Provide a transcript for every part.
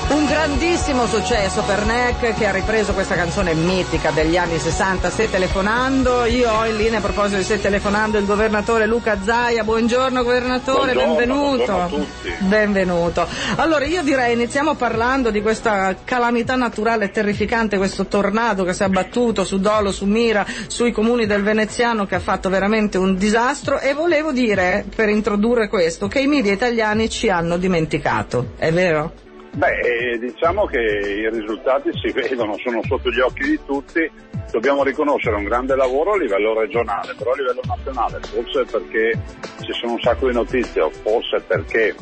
Un grandissimo successo per Neck, che ha ripreso questa canzone mitica degli anni 60, Se telefonando. Io ho in linea, a proposito di Se telefonando, il governatore Luca Zaia. Buongiorno governatore, benvenuto. Buongiorno a tutti. Benvenuto. Allora io direi iniziamo parlando di questa calamità naturale terrificante, questo tornado che si è abbattuto su Dolo, su Mira, sui comuni del Veneziano, che ha fatto veramente un disastro, e volevo dire, per introdurre questo, che i media italiani ci hanno dimenticato, è vero? Beh, diciamo che i risultati si vedono, sono sotto gli occhi di tutti. Dobbiamo riconoscere un grande lavoro a livello regionale, però a livello nazionale, forse perché ci sono un sacco di notizie, o forse perché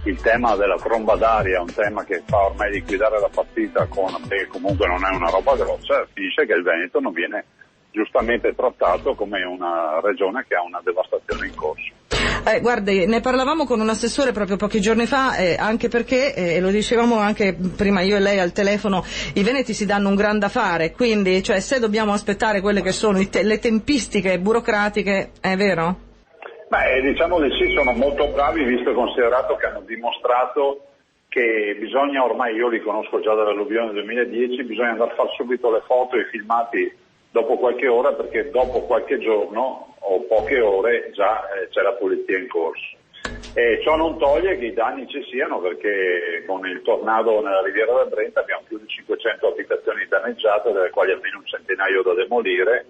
il tema della tromba d'aria è un tema che fa ormai liquidare la partita, che comunque non è una roba grossa, finisce che il Veneto non viene giustamente trattato come una regione che ha una devastazione in corso. Guardi, ne parlavamo con un assessore proprio pochi giorni fa, anche perché, lo dicevamo anche prima io e lei al telefono, i veneti si danno un gran da fare, quindi cioè, se dobbiamo aspettare quelle che sono le tempistiche burocratiche, è vero? Beh, diciamo di sì, sono molto bravi, visto e considerato che hanno dimostrato che bisogna, ormai io li conosco già dall'alluvione del 2010, bisogna andare a fare subito le foto e i filmati dopo qualche ora, perché dopo qualche giorno o poche ore già c'è la pulizia in corso. E ciò non toglie che i danni ci siano, perché con il tornado nella Riviera del Brenta abbiamo più di 500 abitazioni danneggiate, delle quali almeno un centinaio da demolire.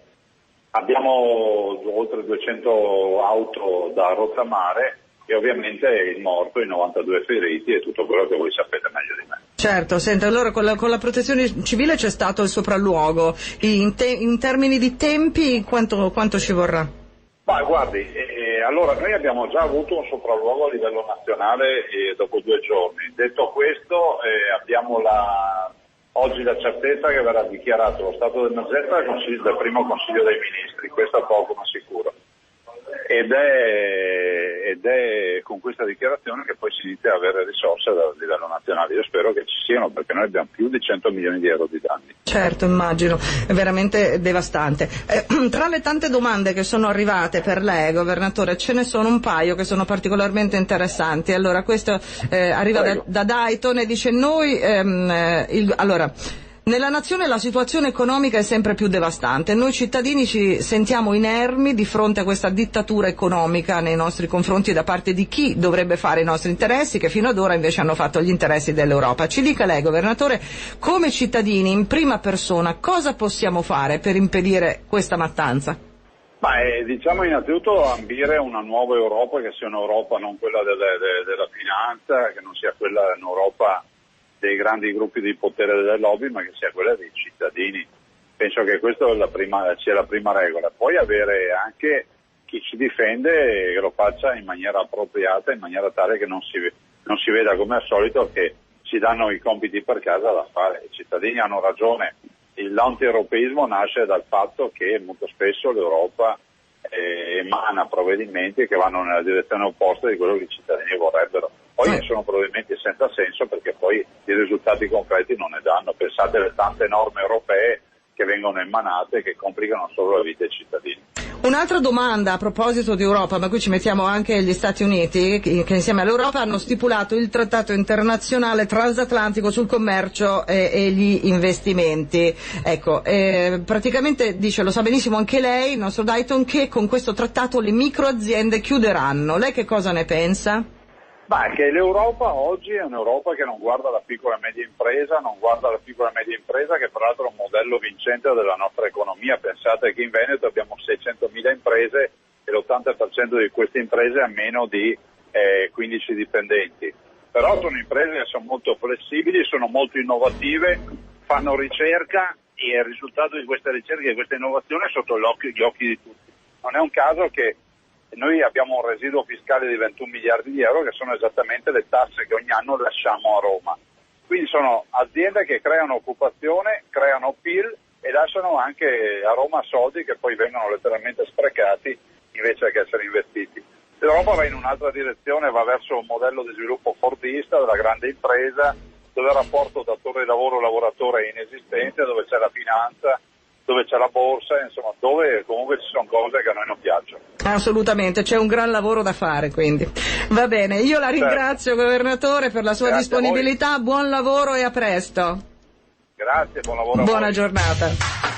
Abbiamo oltre 200 auto da rottamare e ovviamente il morto, i 92 feriti e tutto quello che voi sapete meglio di me. Certo, senta, allora con la protezione civile c'è stato il sopralluogo, in termini di tempi quanto ci vorrà? Ma guardi, allora noi abbiamo già avuto un sopralluogo a livello nazionale dopo 2 giorni. Detto questo, abbiamo oggi la certezza che verrà dichiarato lo stato d'emergenza dal primo Consiglio dei Ministri, questo è poco ma sicuro. Ed è con questa dichiarazione che poi si inizia a avere risorse a livello nazionale. Io spero che ci siano, perché noi abbiamo più di 100 milioni di euro di danni. Certo, immagino, è veramente devastante. Tra le tante domande che sono arrivate per lei, governatore, ce ne sono un paio che sono particolarmente interessanti. Allora, questo arriva da Dayton e dice nella nazione la situazione economica è sempre più devastante. Noi cittadini ci sentiamo inermi di fronte a questa dittatura economica nei nostri confronti da parte di chi dovrebbe fare i nostri interessi, che fino ad ora invece hanno fatto gli interessi dell'Europa. Ci dica lei, governatore, come cittadini in prima persona, cosa possiamo fare per impedire questa mattanza? Diciamo innanzitutto ambire una nuova Europa, che sia un'Europa non quella della finanza, che non sia quella un'Europa dei grandi gruppi di potere delle lobby, ma che sia quella dei cittadini. Penso che questa sia la prima regola. Poi avere anche chi ci difende e che lo faccia in maniera appropriata, in maniera tale che non si veda come al solito che ci danno i compiti per casa da fare. I cittadini hanno ragione. L'anti-europeismo nasce dal fatto che molto spesso l'Europa emana provvedimenti che vanno nella direzione opposta di quello che i cittadini vorrebbero. Poi sono provvedimenti senza senso, perché poi i risultati concreti non ne danno. Pensate alle tante norme europee che vengono emanate e che complicano solo la vita dei cittadini. Un'altra domanda a proposito di Europa, ma qui ci mettiamo anche gli Stati Uniti, che insieme all'Europa hanno stipulato il trattato internazionale transatlantico sul commercio e gli investimenti. Ecco, praticamente dice, lo sa benissimo anche lei, il nostro Dayton, che con questo trattato le microaziende chiuderanno. Lei che cosa ne pensa? Che l'Europa oggi è un'Europa che non guarda la piccola e media impresa, che tra l'altro è un modello vincente della nostra economia. Pensate che in Veneto abbiamo 600.000 imprese e l'80% di queste imprese ha meno di 15 dipendenti. Però sono imprese che sono molto flessibili, sono molto innovative, fanno ricerca e il risultato di queste ricerche e di questa innovazione è sotto gli occhi di tutti. Non è un caso che noi abbiamo un residuo fiscale di 21 miliardi di euro, che sono esattamente le tasse che ogni anno lasciamo a Roma. Quindi sono aziende che creano occupazione, creano PIL e lasciano anche a Roma soldi che poi vengono letteralmente sprecati invece che essere investiti. L'Europa va in un'altra direzione, va verso un modello di sviluppo fordista della grande impresa, dove il rapporto datore di lavoro-lavoratore è inesistente, dove c'è la finanza, dove c'è la borsa, insomma, dove comunque ci sono cose che a noi non piacciono. Assolutamente, c'è un gran lavoro da fare, quindi. Va bene, io la ringrazio, Governatore, per la sua disponibilità, buon lavoro e a presto. Grazie, buon lavoro. Buona giornata.